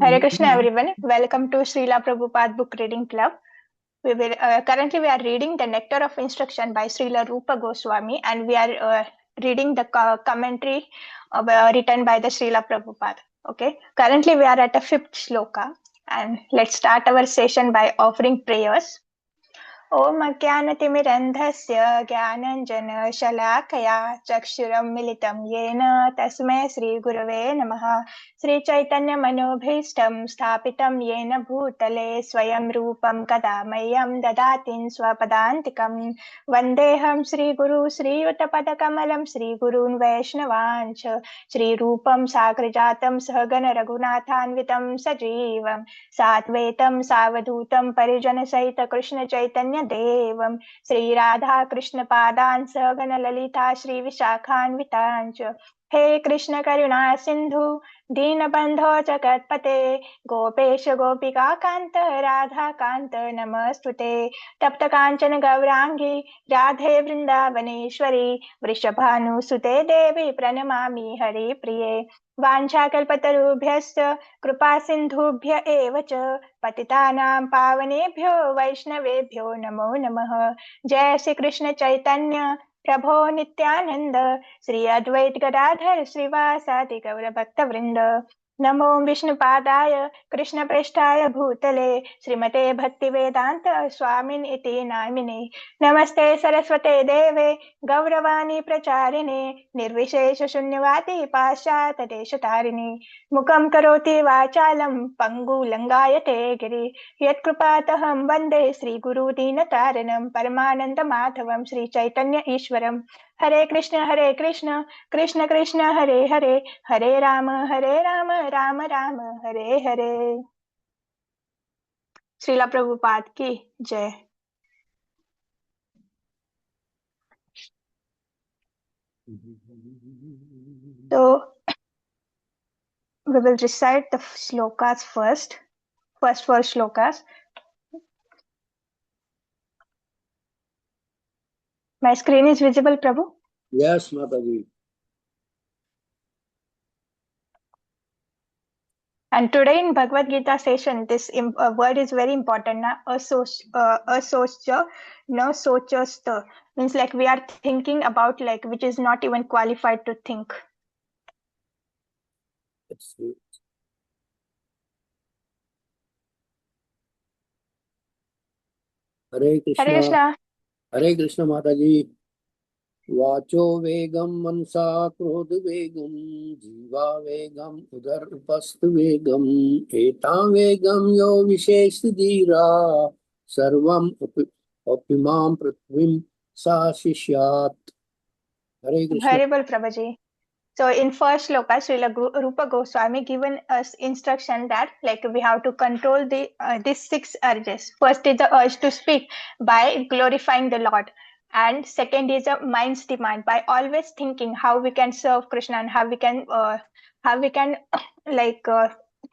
Hare Krishna, everyone. Welcome to Srila Prabhupada Book Reading Club. Currently we are reading the Nectar of Instruction by Srila Rupa Goswami, and we are reading the commentary written by the Srila Prabhupada. Okay. Currently we are at the 5th shloka, and let's start our session by offering prayers. ॐ अज्ञानतिमिरन्धस्य ज्ञानञ्जनशलाकया चक्षुरं मिलितं येन तस्मै श्रीगुरवे नमः। श्रीचैतन्यमनोभीष्टं स्थापितं येन भूतले स्वयं रूपं कदा मह्यं ददाति स्वपदान्तिकं। वन्देऽहं श्रीगुरु श्रीयुतपदकमलं श्रीगुरून् वैष्णवान् च श्रीरूपं साग्रजातं सहगण रघुनाथान्वितं सजीवं साद्वैतं सावधूतं परिजनसहित कृष्ण चैतन्य देवं श्री राधा कृष्ण पादान् सहगण ललिता श्री विशाखान्वितान् च। हे कृष्ण करुणा सिंधु दीनबन्धो जगत्पते गोपेश गोपिका कांत राधा कांत नमस्तुते। तप्त कांचन गौरांगी राधे वृंदावनेश्वरी वृषभानुसुते देवी प्रणमामि हरि प्रिये। वाञ्छाकल्पतरुभ्यश्च कृपा सिन्धुभ्य एव च पतितानां पावनेभ्यो वैष्णवेभ्यो नमो नमः। जय श्री कृष्ण चैतन्य प्रभो नित्यानंद श्री अद्वैत गदाधर श्रीवासादि गौर भक्त वृंद। नमो विष्णुपादाय कृष्ण प्रेष्ठाय भूतले श्रीमते भक्ति वेदांत स्वामिन इति नामिने। नमस्ते सरस्वते देवे गौरवाणी प्रचारिणे निर्विशेष शून्यवादी पाश्चात्य देशतारिणे। मुखं करोति वाचालं पंगु लंगायते गिरि यत्कृपातहं वन्दे श्रीगुरु दीनतारिणं परमानंद माधवं श्री चैतन्य ईश्वरम्। हरे कृष्ण कृष्ण कृष्ण हरे हरे हरे राम राम राम हरे हरे। श्रीला प्रभुपाद की जय। So we will recite the shlokas first four shlokas. My screen is visible, Prabhu? Yes, Mataji. And today in Bhagavad Gita session, this word is very important. Na asoscha, no sochasta, means like we are thinking about like which is not even qualified to think. Hare Krishna. Hare Krishna. Hare Krishna Mataji. वाचो वेगम मनसा क्रोध वेगम जीवा वेगम उदर उपस्थ वेगम एतां वेगम यो विशेष धीरा सर्वम अपिमां पृथ्वीं सा शिष्यात्। हरे Krishna. Very well, Prabhuji. So in first shloka, Srila Rupa Goswami given us instruction that like we have to control the these 6 urges. First is the urge to speak by glorifying the Lord, and second is a mind's demand by always thinking how we can serve Krishna and how we can like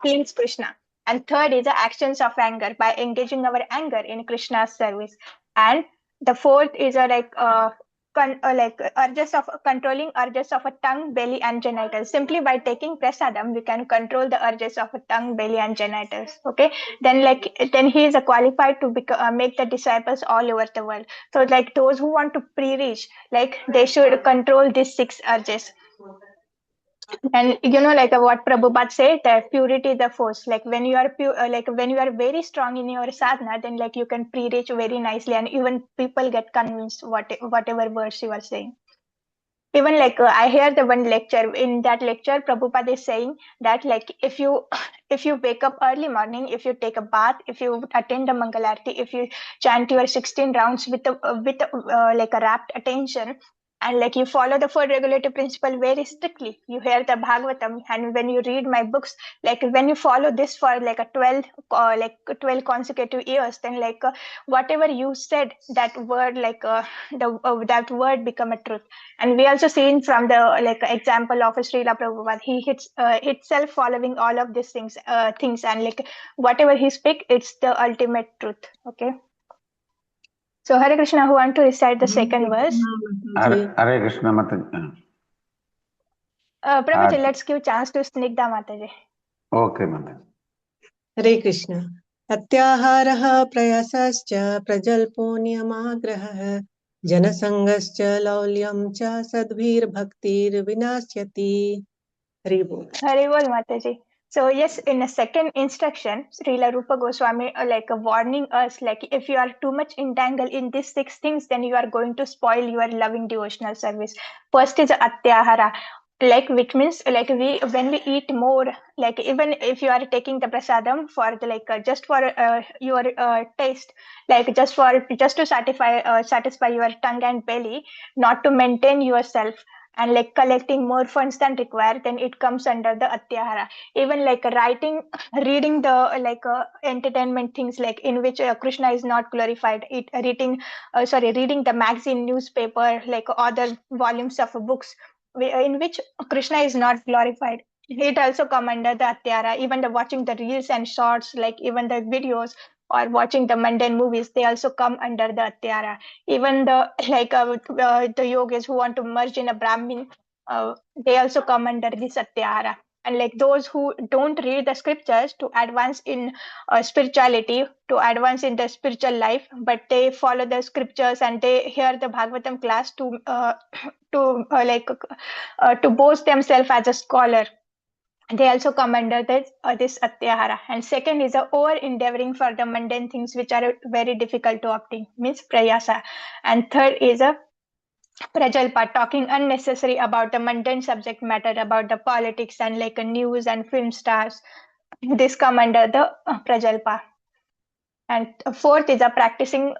please Krishna. And third is the actions of anger by engaging our anger in Krishna's service. And the fourth is a like urges of controlling urges of a tongue, belly, and genitals. Simply by taking prasadam, we can control the urges of a tongue, belly, and genitals. Okay, then he is qualified to make the disciples all over the world. So like those who want to pre-reach, like they should control these 6 urges. And you know, like what Prabhupada said, that purity is the force. Like when you are pure, like when you are very strong in your sadhana, then like you can pre-reach very nicely, and even people get convinced whatever words you are saying. Even like I hear the one lecture. In that lecture, Prabhupada is saying that like if you if you wake up early morning, if you take a bath, if you attend the Mangalarti, if you chant your 16 rounds with like a rapt attention, and like you follow the 4 regulative principle very strictly, you hear the Bhagavatam, and when you read my books, like when you follow this for like a 12 consecutive years, then like whatever you said, that word that word become a truth. And we also seen from the like example of Srila Prabhupada, he himself following all of these things, and like whatever he speak, it's the ultimate truth. Okay. So Hare Krishna, who want to recite the second verse? Hare Krishna Mataji. Prabhuji, let's give chance to Snigdha Mataji. Okay, Mataji. Hare Krishna. Atyaharah prayasascha prajalpo niyamagrahah janasangascha laulyam cha sadbhir bhaktir vinasyati. Hari Bol. Haribol Mataji. So yes, in a second instruction, Srila Rupa Goswami warning us, like if you are too much entangled in these six things, then you are going to spoil your loving devotional service. First is atyahara, like which means like when we eat more, like even if you are taking the prasadam for the just for your taste, like just to satisfy your tongue and belly, not to maintain yourself, and like collecting more funds than required, then it comes under the atyahara. Even like reading the entertainment things, like in which Krishna is not glorified, reading the magazine, newspaper, like other volumes of books in which Krishna is not glorified, it also come under the atyahara. Even the watching the reels and shorts, like even the videos, or watching the mundane movies, they also come under the atyahara. Even the the yogis who want to merge in a Brahmin, they also come under this atyahara. And like those who don't read the scriptures to advance in spirituality, to advance in the spiritual life, but they follow the scriptures and they hear the Bhagavatam class to to boast themselves as a scholar, they also come under this atyahara. And second is a over endeavoring for the mundane things which are very difficult to obtain, means prayasa. And third is a prajalpa, talking unnecessary about the mundane subject matter, about the politics and like a news and film stars. This come under the prajalpa. And fourth is a practicing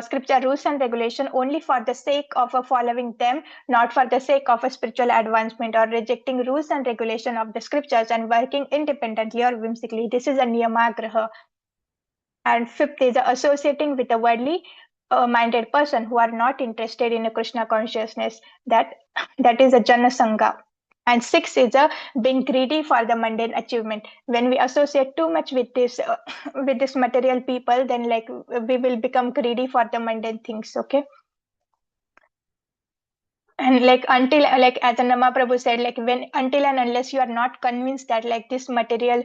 scripture rules and regulation only for the sake of following them, not for the sake of a spiritual advancement, or rejecting rules and regulation of the scriptures and working independently or whimsically. This is a niyamagraha. And fifth is associating with a worldly minded person who are not interested in a Krishna consciousness. That is a janasanga. And six is being greedy for the mundane achievement. When we associate too much with this material people, then like we will become greedy for the mundane things. Okay. And like until like as Nama Prabhu said, like until and unless you are not convinced that like this material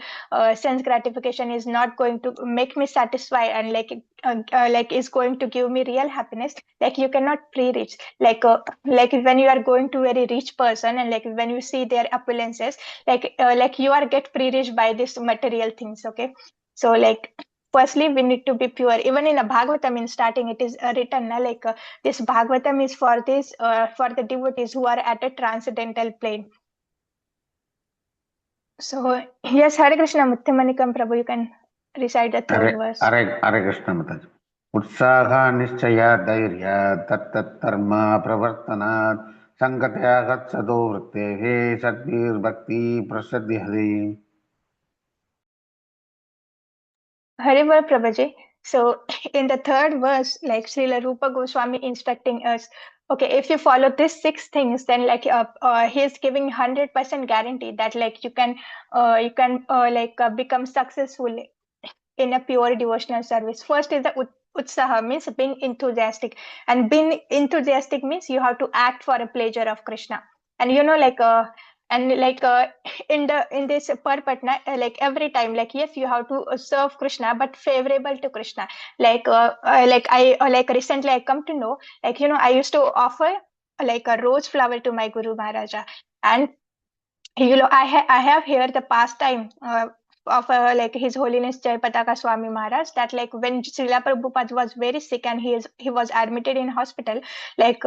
sense gratification is not going to make me satisfied and like is going to give me real happiness, like you cannot pre-reach. Like when you are going to very rich person and like when you see their opulences, like you are get pre-reached by this material things. Okay, so like firstly we need to be pure. Even in a Bhagavatam in starting it is written this Bhagavatam is for for the devotees who are at a transcendental plane. So yes, Hare Krishna, Muttamanikam Prabhu, you can recite the third verse. Hare Krishna Mataji. Utsaha nishchaya dhairya tattat dharma pravartanat sangatya gatsado vrittehe sadbhir bhakti prasadyahari. Haribol Prabhuji. So in the third verse, like Srila Rupa Goswami instructing us, okay, if you follow these six things, then like he's giving 100% guarantee that like you can become successful in a pure devotional service. First is the utsaha, means being enthusiastic, and being enthusiastic means you have to act for a pleasure of Krishna. And you know in this parpatna, like every time, like yes, you have to serve Krishna, but favorable to Krishna. Like recently I come to know, like I used to offer like a rose flower to my Guru Maharaja. And I have here the pastime of like His Holiness Jai Pataka Swami Maharaj, that like when Srila Prabhupada was very sick and he was admitted in hospital, like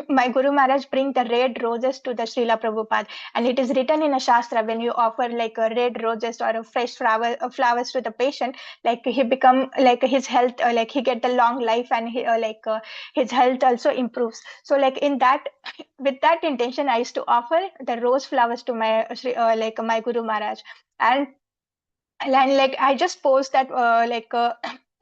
my Guru Maharaj bring the red roses to the Srila Prabhupada. And it is written in a shastra, when you offer like red roses or a fresh flowers to the patient, like he become like his health, like he get the long life, and his health also improves. So like in that, with that intention, I used to offer the rose flowers to my my Guru Maharaj. And like I just post that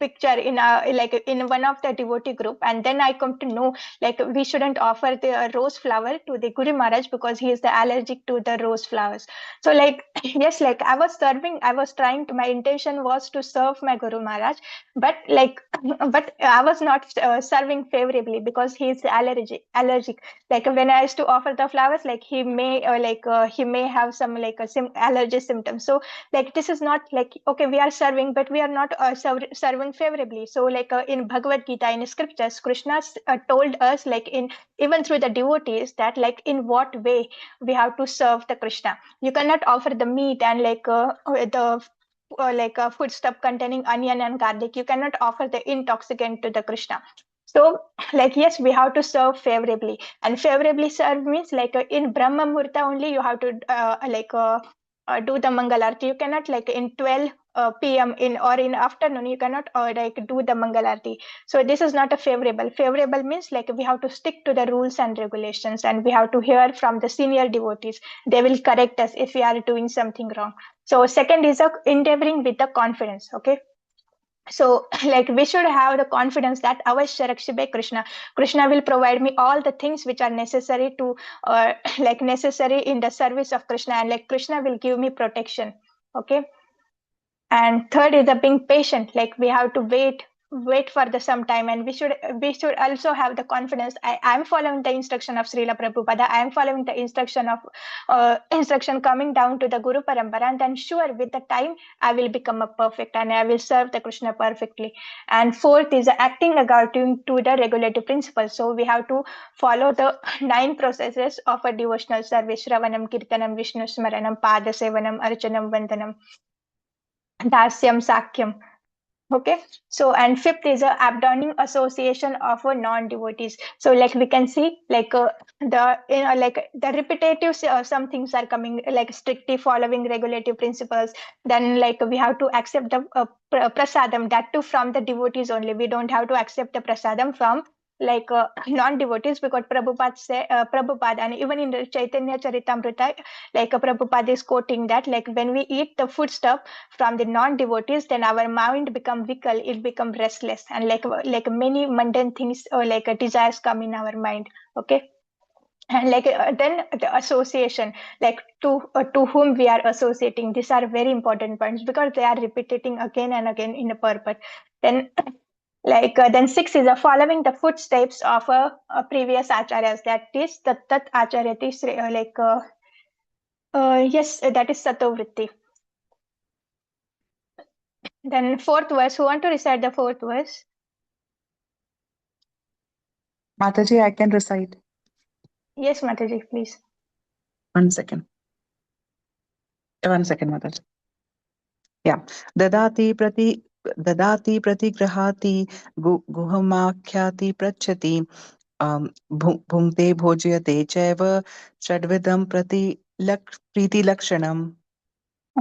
picture in a like in one of the devotee group, and then I come to know like we shouldn't offer the rose flower to the Guru Maharaj because he is the allergic to the rose flowers. So like yes, like I was serving, I was trying to, my intention was to serve my Guru Maharaj, but like but I was not serving favorably because he is allergic. Like when I used to offer the flowers, like he may have some like a allergy symptoms. So like this is not like okay, we are serving but we are not serving favorably. So like in Bhagavad Gita, in scriptures, Krishna told us like in even through the devotees that like in what way we have to serve the Krishna. You cannot offer the meat and like the like a food stuff containing onion and garlic. You cannot offer the intoxicant to the Krishna. So like yes, we have to serve favorably, and favorably serve means like in Brahma Murta only you have to do the Mangalarti. You cannot like in 12 p.m. in or in afternoon you cannot like do the Mangalarti. So this is not a favorable. Favorable means like we have to stick to the rules and regulations, and we have to hear from the senior devotees. They will correct us if we are doing something wrong. So second is endeavoring with the confidence. Okay. So like we should have the confidence that avashya rakshibe Krishna will provide me all the things which are necessary to like necessary in the service of Krishna, and like Krishna will give me protection. Okay. And third is the being patient. Like we have to wait for the some time, and we should also have the confidence. I am following the instruction of Srila Prabhupada. I am following the instruction coming down to the Guru Parampara, and then sure with the time I will become a perfect and I will serve the Krishna perfectly. And fourth is acting according to the regulative principles. So we have to follow the 9 processes of a devotional service: Shravanam, Kirtanam, Vishnu Smaranam, Pada Sevanam, Archanam, Vandanam, Dasyam, Sakyam. Okay. So and fifth is a abandoning association of a non-devotees. So like we can see like the like the repetitive some things are coming like strictly following regulative principles. Then like we have to accept the prasadam, that too from the devotees only. We don't have to accept the prasadam from like non-devotees, because Prabhupada, and even in the Chaitanya Charitamrita, like Prabhupada is quoting that like when we eat the food stuff from the non-devotees, then our mind become weaker, it become restless, and like many mundane things or like desires come in our mind. Okay. And like then the association, like to whom we are associating, these are very important points because they are repeating again and again in a purpose. Then like then 6 is following the footsteps of a previous acharyas, that is tat acharyati yes, that is satovritti. Then fourth verse, who want to recite the fourth verse? Mataji, I can recite. Yes, Mataji, please. 1 second. 1 second, Mataji. Yeah. Dadati pratigrahati guhamakhyaति pratchati bhungte bhojyate chaiva shadvidam priti lakshanam.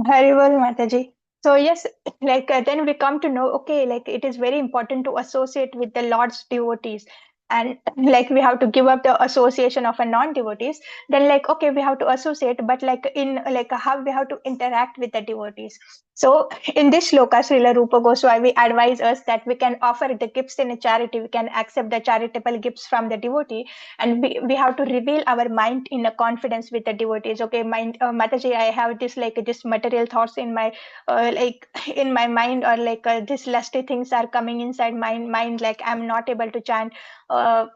Haribol, Mataji. So yes, like then we come to know, okay, like it is very important to associate with the Lord's devotees, and like we have to give up the association of a non-devotees. Then like okay, we have to associate, but like in like how we have to interact with the devotees. So in this shloka, Srila Rupa Goswami advise us that we can offer the gifts in a charity, we can accept the charitable gifts from the devotee, and we have to reveal our mind in a confidence with the devotees. Okay, mind Mataji, I have this like this material thoughts in my like in my mind, or like this lusty things are coming inside my mind, like uh,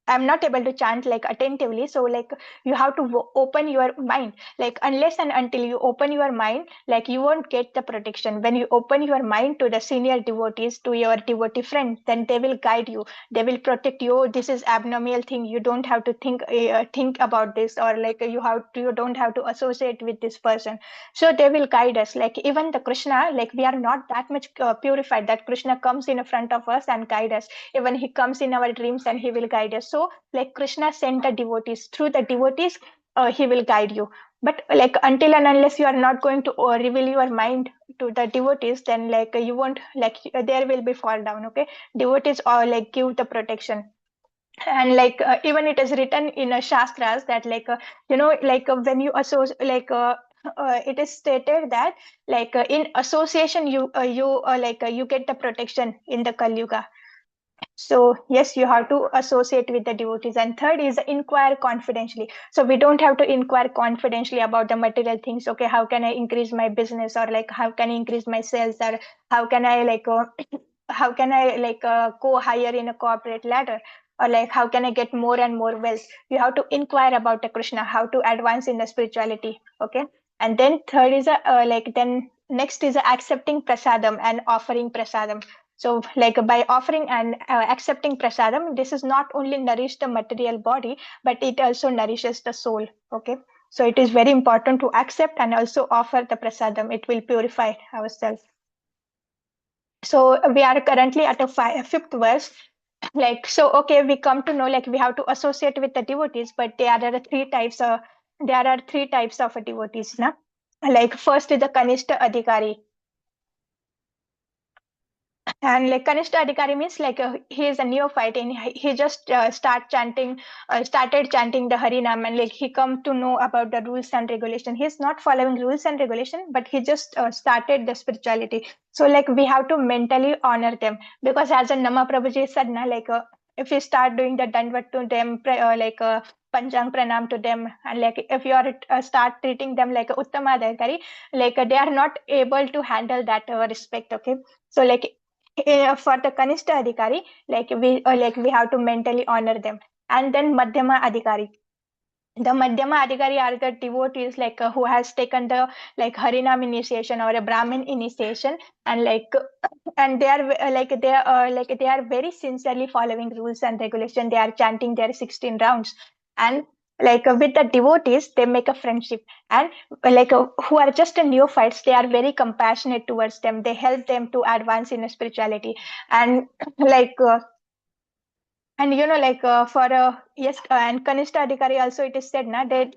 I'm not able to chant like attentively. So like you have to open your mind. Like unless and until you open your mind, like you won't get the protection. When you open your mind to the senior devotees, to your devotee friends, then they will guide you, they will protect you. This is abnormal thing, you don't have to think about this, or like you don't have to associate with this person. So they will guide us. Like even the Krishna, like we are not that much purified that Krishna comes in front of us and guide us. Even he comes in our dreams and he will guide us. So like Krishna sent the devotees, through the devotees he will guide you. But like until and unless you are not going to reveal your mind to the devotees, then like you won't, like there will be fall down. Okay, devotees or like give the protection. And like even it is written in shastras that like when you associate it is stated that in association you get the protection in the Kali Yuga. So yes, you have to associate with the devotees. And third is inquire confidentially. So we don't have to inquire confidentially about the material things. Okay, how can I increase my business, or like how can I increase my sales, or how can I how can I go higher in a corporate ladder, or like how can I get more and more wealth. You have to inquire about the Krishna, how to advance in the spirituality. Okay, and then third is then next is accepting prasadam and offering prasadam. So like by offering and accepting prasadam, this is not only nourish the material body, but it also nourishes the soul. Okay, so it is very important to accept and also offer the prasadam. It will purify ourselves. So we are currently at a fifth verse. So okay, we come to know we have to associate with the devotees, but there are three types. There are three types of devotees. Na? First is the Kanishta Adhikari. And Kanishta Adhikari means he is a neophyte, and he just started chanting the Harinam, and he come to know about the rules and regulation. He's not following rules and regulation, but he just started the spirituality. So we have to mentally honor them, because as a Nama Prabhuji said, na, if we start doing the Dandvat to them, Panchang Pranam to them, and if you are start treating them like a Uttama Adhikari, they are not able to handle that respect. Okay, so for the Kanishta Adhikari, we have to mentally honor them. And then Madhyama Adhikari. The Madhyama Adhikari are the devotees who has taken the Harinam initiation or a Brahmin initiation, and and they are they are very sincerely following rules and regulation. They are chanting their 16 rounds, and with the devotees they make a friendship. And who are just a neophytes, they are very compassionate towards them. They help them to advance in spirituality. And like and for yes, and Kanishta Adhikari also, it is said na, they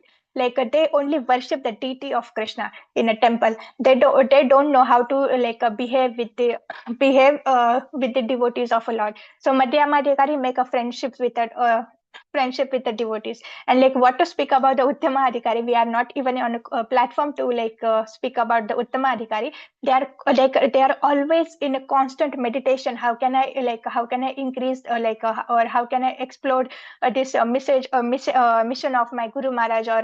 only worship the deity of Krishna in a temple. They don't know how to behave with the devotees of a Lord. So Madhyama Adhikari make a friendship with the devotees. And what to speak about the Uttama Adhikari, we are not even on a platform to speak about the Uttama Adhikari. They are they are always in a constant meditation. How can I increase or how can I explore this mission of my Guru Maharaj, or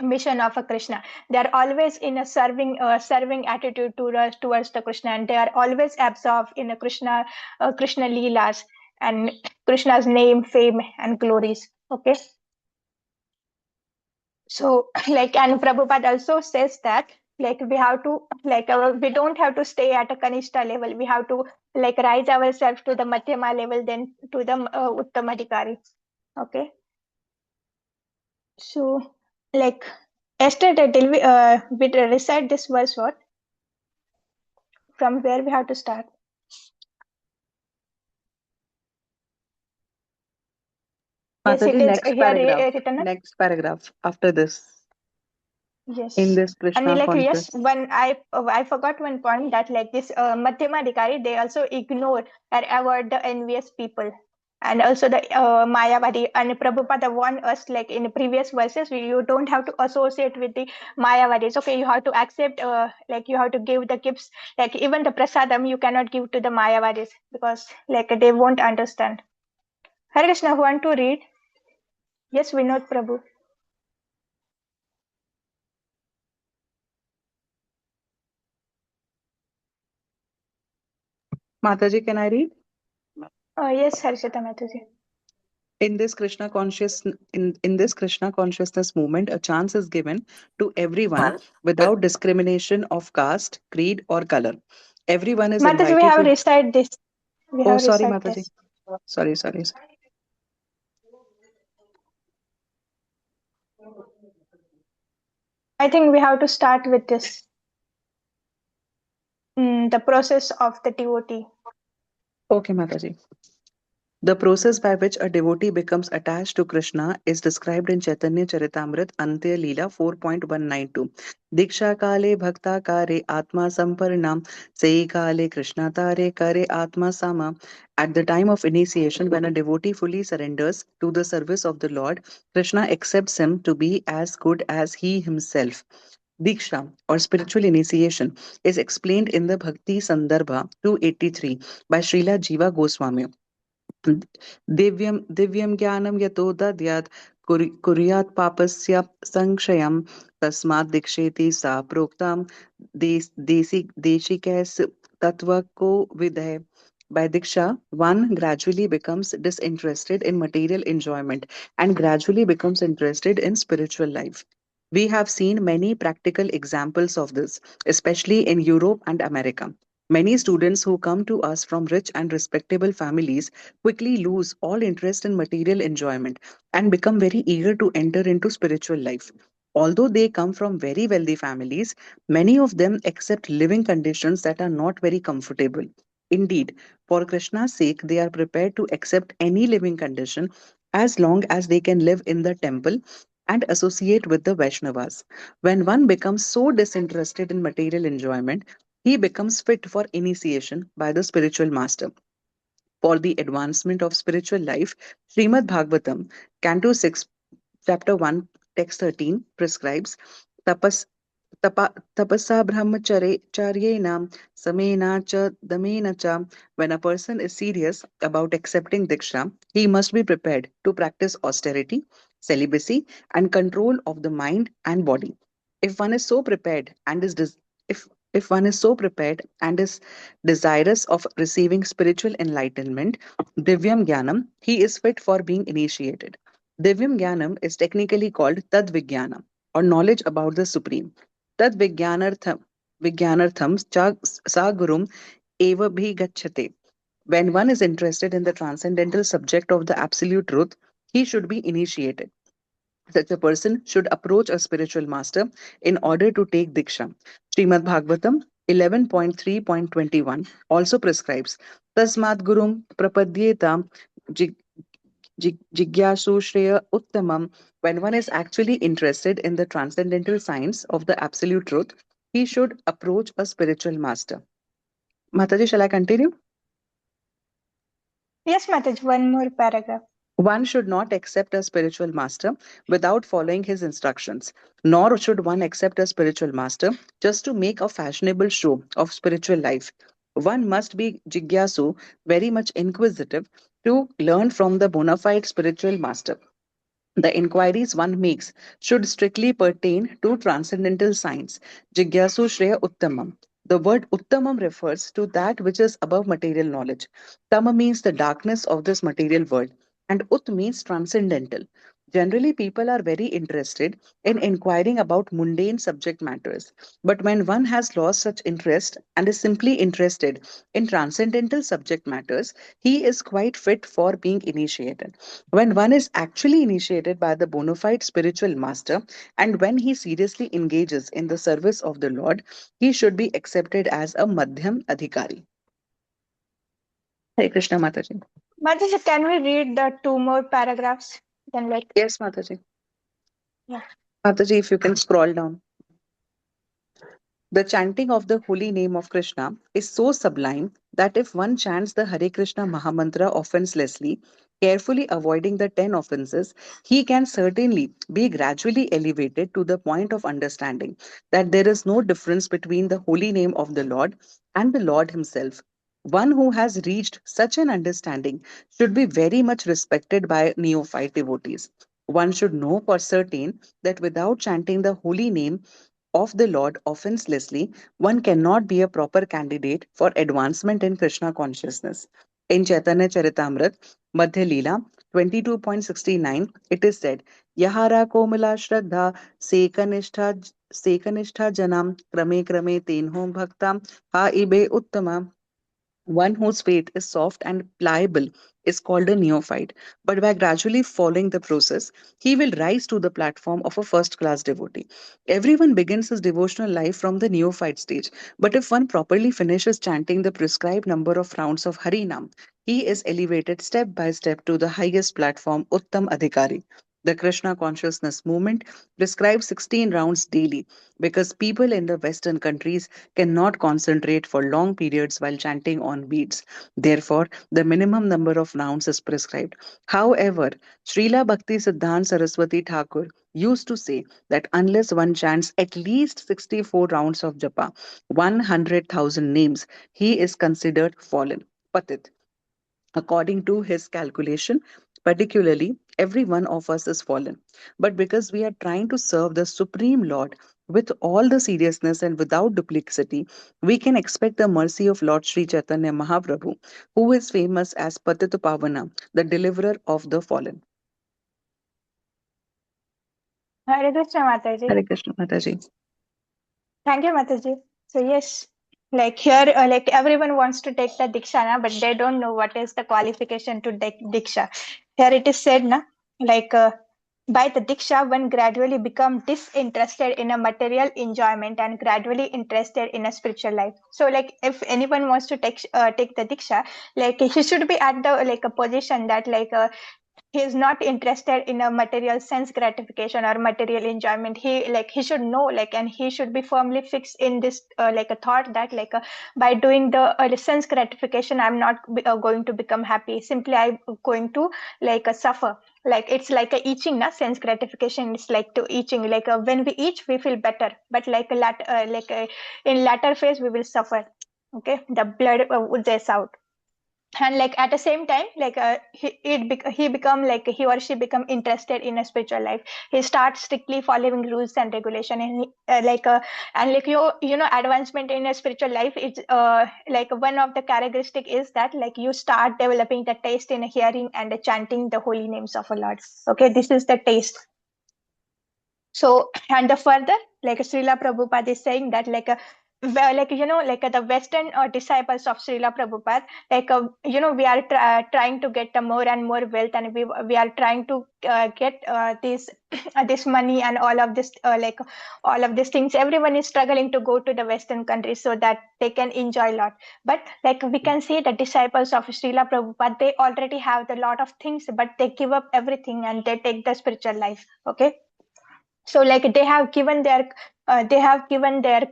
mission of a Krishna. They are always in a serving attitude towards the Krishna, and they are always absorbed in a Krishna Leelas and Krishna's name, fame, and glories. Okay. So and Prabhupada also says that we have to we don't have to stay at a Kanishta level. We have to rise ourselves to the Madhyama level, then to the Uttamadhikari. Okay. So yesterday till we recite this verse, what? From where we have to start? Yes, it Mataji, is next here paragraph. written. Next paragraph after this. Yes. In this And Krishna yes, conscious. when I forgot one point, that this Madhyama Adhikari, they also ignore or avoid the envious people. And also the Mayavadi, and Prabhupada warned us in previous verses, you don't have to associate with the Mayavadis. Okay, you have to accept you have to give the gifts, even the prasadam you cannot give to the Mayavadis, because they won't understand. Hare Krishna, want to read? Yes, Vinod Prabhu. Mataji, can I read? Yes, Harshita Mataji. In this Krishna consciousness movement, a chance is given to everyone without discrimination of caste, creed, or color. Everyone is Mataji, we invited have to. recited this. We Oh, have sorry, recited Mataji. this. Sorry. I think we have to start with this. The process of the devotee. Okay, Mataji. The process by which a devotee becomes attached to Krishna is described in Chaitanya Charitamrita Antya Leela 4.192. Diksha kale bhakta kare atma samparnam sei kale Krishna tare kare atma sama. At the time of initiation, when a devotee fully surrenders to the service of the Lord, Krishna accepts him to be as good as he himself. Diksha or spiritual initiation is explained in the Bhakti Sandarbha 283 by Srila Jiva Goswami. दिव्यं ज्ञानं यतो दद्यात् कुर्यात् पापस्य संक्षयं तस्मात् दीक्षेति सा प्रोक्तां देशिकैस तत्त्वको विदय. By Diksha, one gradually becomes disinterested in material enjoyment and gradually becomes interested in spiritual life. We have seen many practical examples of this, especially in Europe and America. Many students who come to us from rich and respectable families quickly lose all interest in material enjoyment and become very eager to enter into spiritual life. Although they come from very wealthy families, many of them accept living conditions that are not very comfortable. Indeed, for Krishna's sake, they are prepared to accept any living condition as long as they can live in the temple and associate with the Vaishnavas. When one becomes so disinterested in material enjoyment, he becomes fit for initiation by the spiritual master. For the advancement of spiritual life, Srimad Bhagavatam, Canto 6, Chapter 1, Text 13 prescribes tapas, tapasa brahmacharyena samena cha damena cha. When a person is serious about accepting diksha, he must be prepared to practice austerity, celibacy, and control of the mind and body. If one is so prepared and is if one is so prepared and is desirous of receiving spiritual enlightenment, Divyam Jnanam, he is fit for being initiated. Divyam Jnanam is technically called Tad Vijnanam or knowledge about the Supreme. Tad Vijnanartham cha sa gurum eva bhi gacchate. When one is interested in the transcendental subject of the absolute truth, he should be initiated. Such a person should approach a spiritual master in order to take diksha. Srimad Bhagavatam 11.3.21 also prescribes Tasmad Gurum Prapadyetam Jigyasu Shreya Uttamam. When one is actually interested in the transcendental science of the absolute truth, he should approach a spiritual master. Mataji, shall I continue? Yes, Mataji, one more paragraph. One should not accept a spiritual master without following his instructions, nor should one accept a spiritual master just to make a fashionable show of spiritual life. One must be jigyasu, very much inquisitive, to learn from the bona fide spiritual master. The inquiries one makes should strictly pertain to transcendental science. Jigyasu Shreya Uttamam. The word Uttamam refers to that which is above material knowledge. Tama means the darkness of this material world, and Ut means transcendental. Generally, people are very interested in inquiring about mundane subject matters. But when one has lost such interest and is simply interested in transcendental subject matters, he is quite fit for being initiated. When one is actually initiated by the bona fide spiritual master and when he seriously engages in the service of the Lord, he should be accepted as a Madhyam Adhikari. Hare Krishna Mataji. Mataji, can we read the two more paragraphs? Then Yes, Mataji. Yeah. Mataji, if you can scroll down. The chanting of the holy name of Krishna is so sublime that if one chants the Hare Krishna Mahamantra offenselessly, carefully avoiding the 10 offenses, he can certainly be gradually elevated to the point of understanding that there is no difference between the holy name of the Lord and the Lord Himself. One who has reached such an understanding should be very much respected by neophyte devotees. One should know for certain that without chanting the holy name, of the Lord offenselessly, one cannot be a proper candidate for advancement in Krishna consciousness. In Chaitanya Charitamrita, Madhya Leela 22.69, it is said, Yahara Komala Shraddha Sekanishtha Janam Krame Krame Tenhom Bhaktam Ha Ibe Uttama. One whose faith is soft and pliable is called a neophyte, but by gradually following the process, he will rise to the platform of a first class devotee. Everyone begins his devotional life from the neophyte stage, but if one properly finishes chanting the prescribed number of rounds of Harinam, he is elevated step by step to the highest platform, Uttam Adhikari. The Krishna Consciousness movement prescribes 16 rounds daily because people in the Western countries cannot concentrate for long periods while chanting on beads. Therefore, the minimum number of rounds is prescribed. However, Srila Bhakti Siddhanta Saraswati Thakur used to say that unless one chants at least 64 rounds of japa, 100,000 names, he is considered fallen, patit. According to his calculation, particularly, every one of us is fallen. But because we are trying to serve the Supreme Lord with all the seriousness and without duplicity, we can expect the mercy of Lord Sri Chaitanya Mahaprabhu, who is famous as Patita Pavana, the deliverer of the fallen. Hare Krishna Mataji. Hare Krishna Mataji. Thank you, Mataji. So yes, like here, like everyone wants to take the diksha, na, but they don't know what is the qualification to take diksha. Here it is said, na, like by the diksha, one gradually become disinterested in a material enjoyment and gradually interested in a spiritual life. So, like if anyone wants to take the diksha, like he should be at the like a position that like he is not interested in a material sense gratification or material enjoyment. He should know, like, and he should be firmly fixed in this like a thought that like by doing the sense gratification I'm not going to become happy, simply I'm going to like suffer. Like it's like a itching, na, sense gratification is like to itching, like when we itch we feel better, but like in latter phase we will suffer. Okay, the blood would just out. And like at the same time, like he become like he or she become interested in a spiritual life. He starts strictly following rules and regulation, and and like you know advancement in a spiritual life, it's like one of the characteristic is that like you start developing the taste in hearing and chanting the holy names of a Lord. Okay, this is the taste. So, and the further, like Srila Prabhupada is saying that like the Western disciples of Srila Prabhupada, we are trying to get more and more wealth, and we are trying to get this this money and all of this all of these things. Everyone is struggling to go to the Western countries so that they can enjoy a lot. But like we can see the disciples of Srila Prabhupada, they already have a lot of things, but they give up everything and they take the spiritual life. Okay, so like they have given their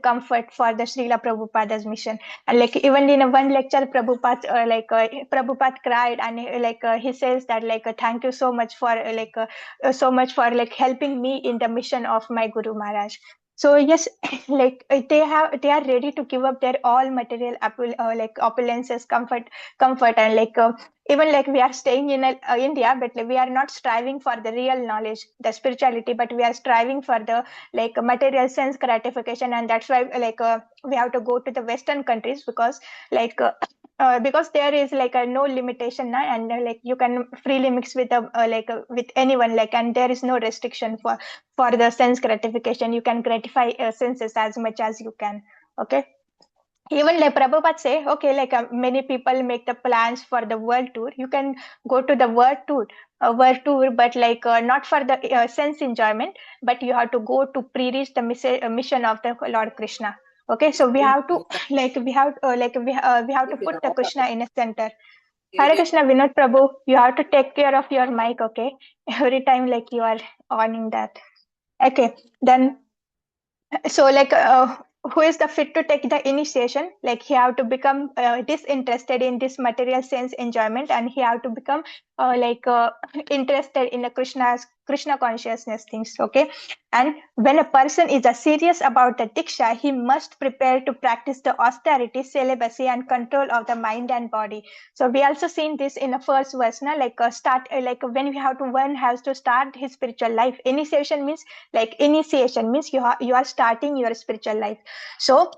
comfort for the Srila Prabhupada's mission. And like even in a one lecture, Prabhupada cried, and he says that thank you so much for so much for like helping me in the mission of my Guru Maharaj. So yes, they are ready to give up their all material opulences, comfort, and even like we are staying in India, but like, we are not striving for the real knowledge, the spirituality, but we are striving for the like material sense gratification. And that's why we have to go to the Western countries, because there is like a no limitation, and like you can freely mix with with anyone, like, and there is no restriction for the sense gratification. You can gratify senses as much as you can. Okay, even like Prabhupada say, okay, many people make the plans for the world tour. You can go to the world tour, but not for the sense enjoyment, but you have to go to pre-reach the mission of the Lord Krishna. Okay, so we have to we have to put the Krishna in a center. Hare Krishna, Vinod Prabhu, you have to take care of your mic, okay? Every time like you are owning that. Okay, then so who is the fit to take the initiation? Like he have to become disinterested in this material sense enjoyment, and he have to become interested in the Krishna consciousness things. Okay, and when a person is serious about the diksha, he must prepare to practice the austerity, celibacy, and control of the mind and body. So we also seen this in the first verse, na, when we have to, one has to start his spiritual life. Initiation means you are starting your spiritual life. So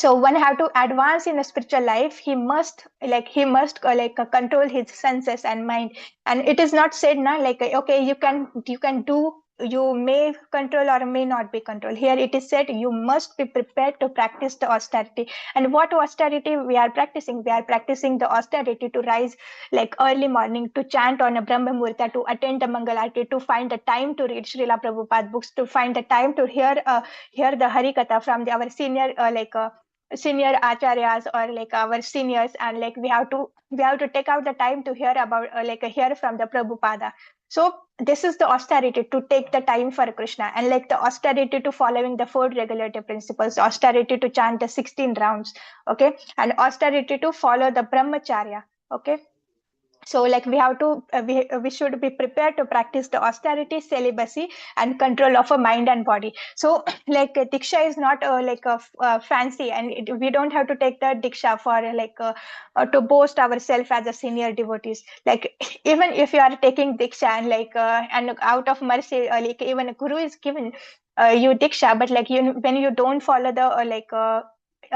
one have to advance in a spiritual life. He must control his senses and mind. And it is not said, na, okay, you can do you may control or may not be controlled. Here it is said you must be prepared to practice the austerity. And what austerity we are practicing? We are practicing the austerity to rise like early morning, to chant on a Brahma Muhurta, to attend the Mangalarti, to find the time to read Srila Prabhupada books, to find the time to hear the Hari Katha from our senior acharyas or like our seniors, and like we have to take out the time to hear about hear from the Prabhupada. So this is the austerity, to take the time for Krishna, and like the austerity to following the 4 regulative principles, austerity to chant the 16 rounds, okay, and austerity to follow the brahmacharya, okay. So like we have to we should be prepared to practice the austerity, celibacy, and control of a mind and body. So like diksha is not fancy, and we don't have to take the diksha for to boast ourselves as a senior devotees. Like even if you are taking diksha and and out of mercy, like even a guru is given you diksha, but like you, when you don't follow the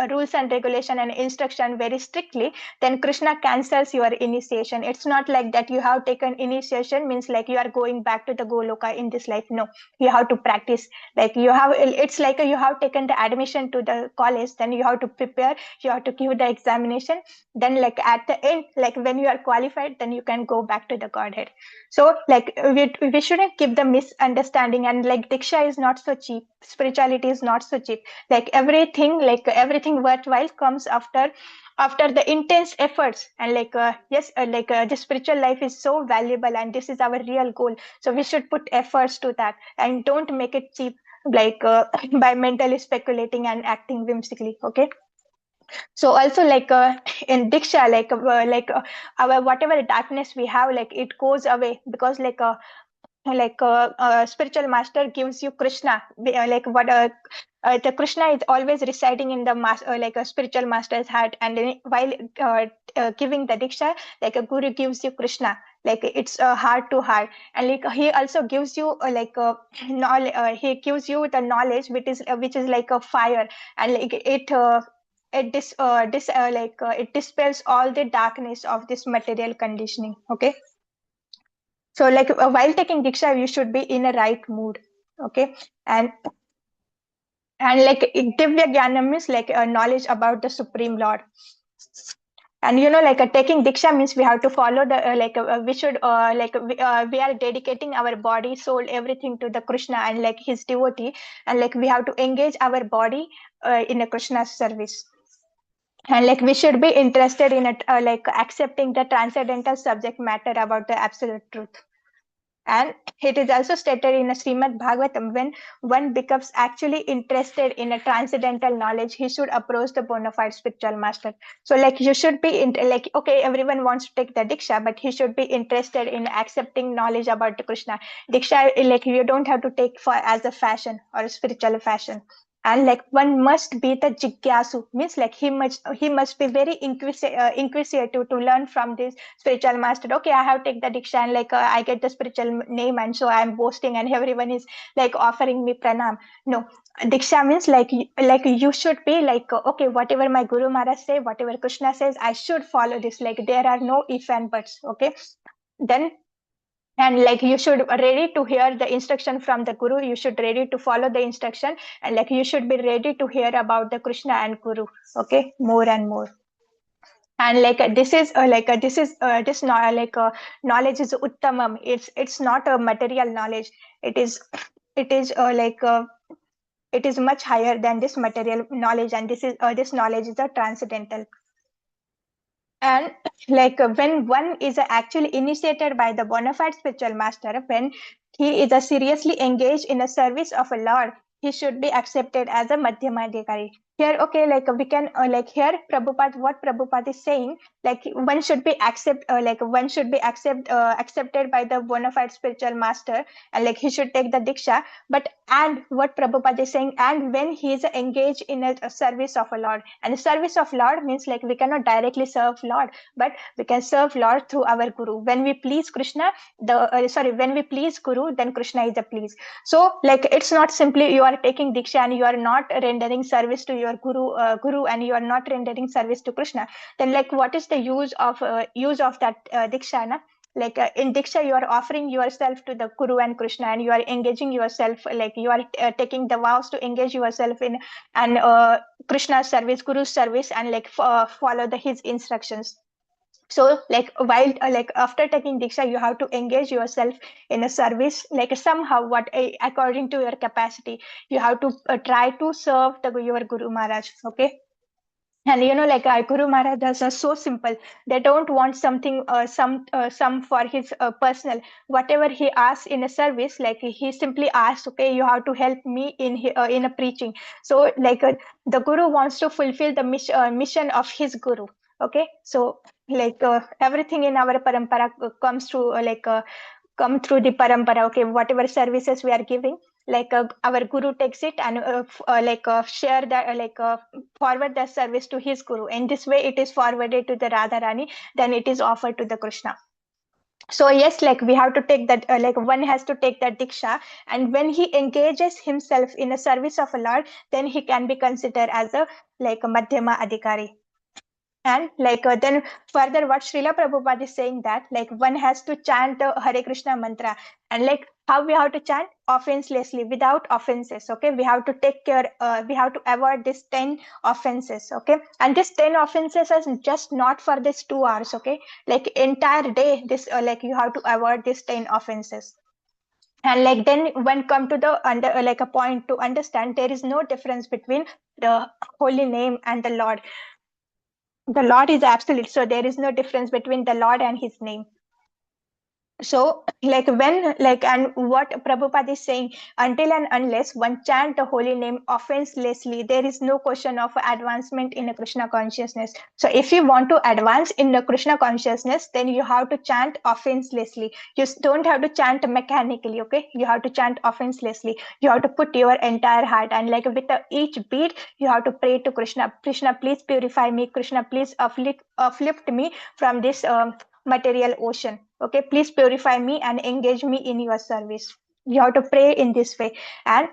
rules and regulation and instruction very strictly, then Krishna cancels your initiation. It's not like that you have taken initiation means like you are going back to the Goloka in this life. No, you have to practice. Like you have, it's like you have taken the admission to the college, then you have to prepare, you have to give the examination. Then like at the end, like when you are qualified, then you can go back to the Godhead. So like we shouldn't keep the misunderstanding, and like Diksha is not so cheap. Spirituality is not so cheap. Like everything worthwhile comes after the intense efforts, and the spiritual life is so valuable, and this is our real goal. So we should put efforts to that, and don't make it cheap by mentally speculating and acting whimsically, okay. So also in diksha, our whatever darkness we have, like it goes away, because spiritual master gives you Krishna, the Krishna is always residing in the a spiritual master's heart, and then while giving the diksha, like a guru gives you Krishna, like it's heart to heart, and like he also gives you knowledge. He gives you the knowledge which is like a fire, and like it dispels all the darkness of this material conditioning, okay. So while taking diksha, you should be in a right mood, okay. And like divya jnanam means knowledge about the Supreme Lord. And taking diksha means we have to follow the we should we are dedicating our body, soul, everything to the Krishna and like his devotee, and like we have to engage our body in a Krishna's service. And like we should be interested in it, accepting the transcendental subject matter about the absolute truth. And it is also stated in a Srimad Bhagavatam, when one becomes actually interested in a transcendental knowledge, he should approach the bona fide spiritual master. So like you should be okay, everyone wants to take the diksha, but he should be interested in accepting knowledge about the Krishna. Diksha, like you don't have to take for as a fashion or a spiritual fashion. And like one must be the jigyasu, means like he must be very inquisitive to learn from this spiritual master. Okay, I have take the diksha, and I get the spiritual name, and so I'm boasting and everyone is like offering me pranam. No, diksha means like you should be like okay, whatever my Guru Maharaj say, whatever Krishna says, I should follow this. Like there are no if and buts, okay. Then and like you should ready to hear the instruction from the Guru, you should ready to follow the instruction, and like you should be ready to hear about the Krishna and Guru, okay, more and more. And like this is this not knowledge is uttamam. It's not a material knowledge. It is it is much higher than this material knowledge, and this knowledge is a transcendental. And when one is actually initiated by the bona fide spiritual master, when he is seriously engaged in a service of a Lord, he should be accepted as a madhyamadhikari. Here, okay, we can here Prabhupada, what Prabhupada is saying, like one should be accepted by the bona fide spiritual master, and like he should take the diksha. But and what Prabhupada is saying, and when he is engaged in a service of a Lord, and the service of Lord means like we cannot directly serve Lord, but we can serve Lord through our Guru. When we please Krishna, when we please Guru, then Krishna is pleased. So like it's not simply you are taking diksha and you are not rendering service to your Guru, and you are not rendering service to Krishna. Then like what is the use of that diksha? Na? like in diksha you are offering yourself to the Guru and Krishna, and you are engaging yourself, like you are taking the vows to engage yourself in and Krishna's service, Guru's service, and like follow his instructions. So like while like after taking diksha you have to engage yourself in a service, like somehow what according to your capacity you have to try to serve your Guru Maharaj. Okay. And like Guru Maharajas are so simple. They don't want something, some for his personal. Whatever he asks in a service, like he simply asks, okay, you have to help me in a preaching. So like the Guru wants to fulfill the mission of his Guru. Okay, so like everything in our parampara comes through come through the parampara. Okay, whatever services we are giving, like our Guru takes it and share that forward the service to his Guru. In this way it is forwarded to the Radharani, then it is offered to the Krishna. So yes, like we have to take that, like one has to take that diksha, and when he engages himself in a service of a Lord, then he can be considered as a like a Madhyama Adhikari. And like then further what Srila Prabhupada is saying, that like one has to chant the Hare Krishna mantra, and like how we have to chant offenselessly, without offenses. Okay, we have to take care, we have to avoid this 10 offenses. Okay, and this 10 offenses is just not for this 2 hours. Okay, like entire day this like you have to avoid this 10 offenses. And like then when come to the under like a point to understand, there is no difference between the holy name and the Lord. The Lord is absolute, so there is no difference between the Lord and his name. So like when like, and what Prabhupada is saying, until and unless one chant the holy name offenselessly, there is no question of advancement in a Krishna consciousness. So if you want to advance in the Krishna consciousness, then you have to chant offenselessly. You don't have to chant mechanically. Okay, you have to chant offenselessly. You have to put your entire heart, and like with each beat you have to pray to Krishna. Krishna, please purify me. Krishna, please uplift me from this material ocean. Okay, please purify me and engage me in your service. You have to pray in this way. And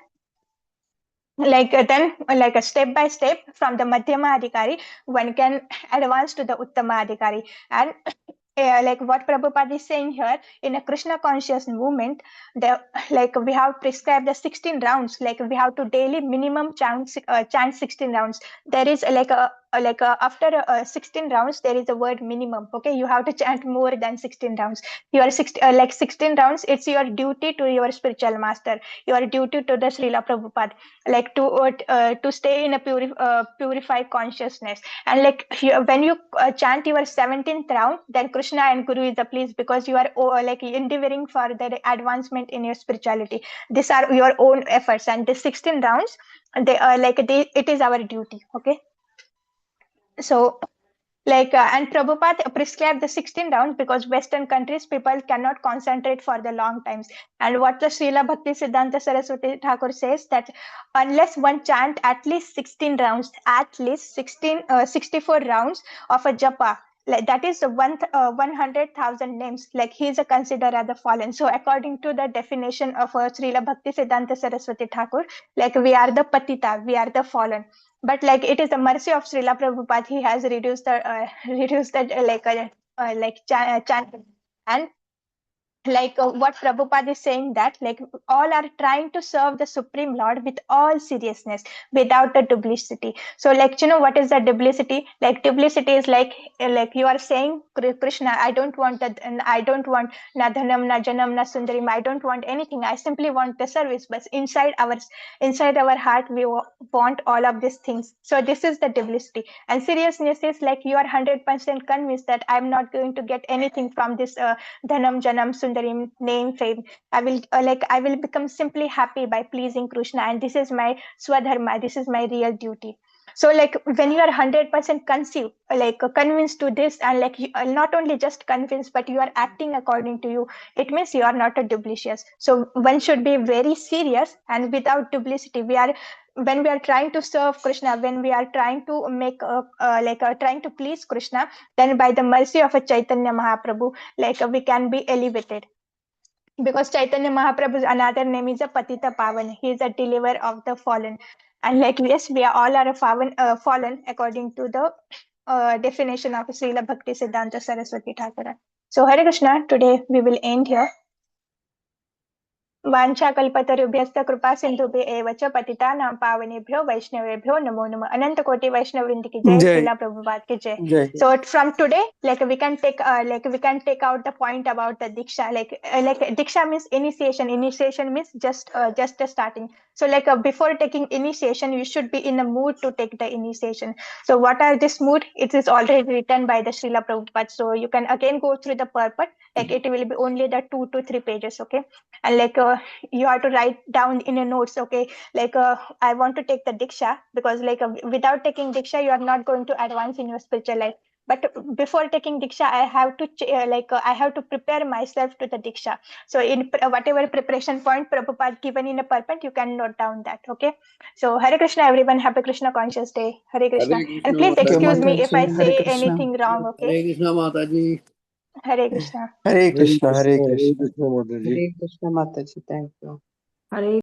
like then like a step by step from the Madhyama Adhikari one can advance to the Uttama Adhikari. And like what Prabhupada is saying here, in a Krishna conscious movement, the like we have prescribed the 16 rounds. Like we have to daily minimum chant 16 rounds. There is after 16 rounds there is a word minimum. Okay, you have to chant more than 16 rounds. You are 16 rounds. It's your duty to your spiritual master. Your duty to the Srila Prabhupada, like to stay in a purified consciousness. And like when you chant your 17th round, then Krishna and Guru is the pleased, because you are like endeavoring for the advancement in your spirituality. These are your own efforts, and the 16 rounds they are it is our duty. Okay, so like and Prabhupada prescribed the 16 rounds because Western countries people cannot concentrate for the long times. And what the Srila Bhakti Siddhanta Saraswati Thakur says, that unless one chant at least 16 rounds, at least 64 rounds of a japa, like that is 100,000 names, like he is considered as a fallen. So according to the definition of Srila Bhakti Siddhanta Saraswati Thakur, like we are the patita, we are the fallen. But like it is the mercy of Srila Prabhupada, he has reduced the chant. And like what Prabhupada is saying, that like all are trying to serve the Supreme Lord with all seriousness, without the duplicity. So like what is the duplicity? Like duplicity is like you are saying, Krishna, I don't want that, and I don't want na dhanam, na janam, na sundarim, I don't want anything, I simply want the service. But inside our heart we want all of these things. So this is the duplicity. And seriousness is like you are 100% convinced that I'm not going to get anything from this dhanam, janam, sundarim, name, fame. I will become simply happy by pleasing Krishna, and this is my swadharma, this is my real duty. So like when you are 100% convinced to this, and like you are not only just convinced, but you are acting according to you, it means you are not a duplicitous. So one should be very serious and without duplicity. When we are trying to serve Krishna, when we are trying to make trying to please Krishna, then by the mercy of a Chaitanya Mahaprabhu, we can be elevated. Because Chaitanya Mahaprabhu's another name is a Patita Pavan. He is a deliverer of the fallen. And like yes, we are all are fallen according to the definition of Srila Bhakti Siddhanta Saraswati Thakur. So Hare Krishna, today we will end here. वाञ्छाकल्पतरुभ्यश्च कृपा सिन्धुभ्य एव च पतितानां पावनेभ्यो वैष्णवेभ्यो नमो नमः. अनंत कोटि वैष्णव वृंद की जय. श्रीला प्रभुपाद की जय. So from today, like we can take out the point about the diksha. Like diksha means initiation. Initiation means just a starting. So like before taking initiation, you should be in a mood to take the initiation. So what are this mood? It is already written by the Srila Prabhupada. So you can again go through the purport. Like it will be only the 2 to 3 pages. Okay. And like you have to write down in your notes, okay, like I want to take the diksha, because like without taking diksha you are not going to advance in your spiritual life. But before taking diksha I have to I have to prepare myself to the diksha. So in whatever preparation point Prabhupada given in a purport, you can note down that. Okay. So Hare Krishna everyone, happy Krishna conscious day. Hare Krishna. Hare Krishna And please Mataji. excuse me if I Hare say Krishna. anything wrong. Okay. Hare Krishna Mataji. Hare Krishna. Hare Krishna, Hare Hare Krishna. Krishna Mataji. Hare Krishna Mataji. Thank you. Hare